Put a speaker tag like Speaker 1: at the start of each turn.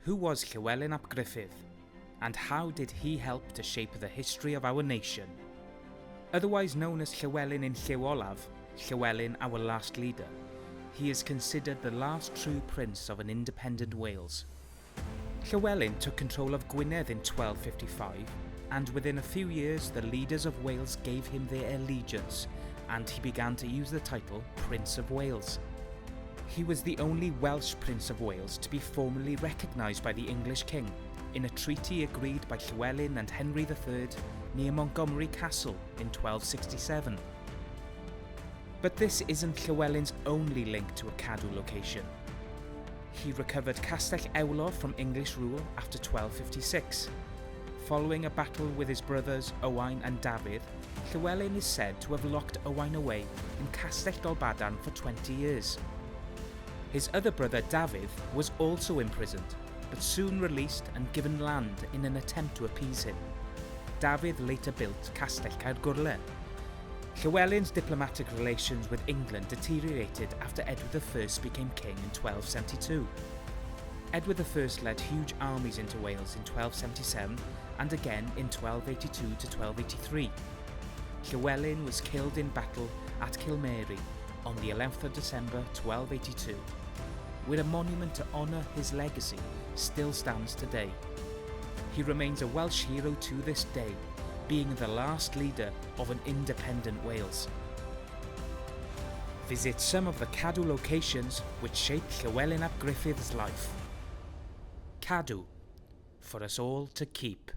Speaker 1: Who was Llywelyn ap Gruffudd, and how did he help to shape the history of our nation? Otherwise known as Llywelyn in Lliw Olaf, Llywelyn our last leader, he is considered the last true prince of an independent Wales. Llywelyn took control of Gwynedd in 1255, and within a few years the leaders of Wales gave him their allegiance, and he began to use the title Prince of Wales. He was the only Welsh Prince of Wales to be formally recognised by the English king in a treaty agreed by Llywelyn and Henry III near Montgomery Castle in 1267. But this isn't Llywelyn's only link to a Cadw location. He recovered Castell Ewlor from English rule after 1256. Following a battle with his brothers Owain and Dafydd, Llywelyn is said to have locked Owain away in Castell Dolbadan for 20 years. His other brother Dafydd was also imprisoned, but soon released and given land in an attempt to appease him. Dafydd later built Castell Caergwrle. Llywelyn's diplomatic relations with England deteriorated after Edward I became king in 1272. Edward I led huge armies into Wales in 1277 and again in 1282 to 1283. Llywelyn was killed in battle at Kilmary on the 11th of December 1282, where a monument to honour his legacy still stands today. He remains a Welsh hero to this day, being the last leader of an independent Wales. Visit some of the Cadw locations which shaped Llywelyn ap Gruffudd's life. Cadw, for us all to keep.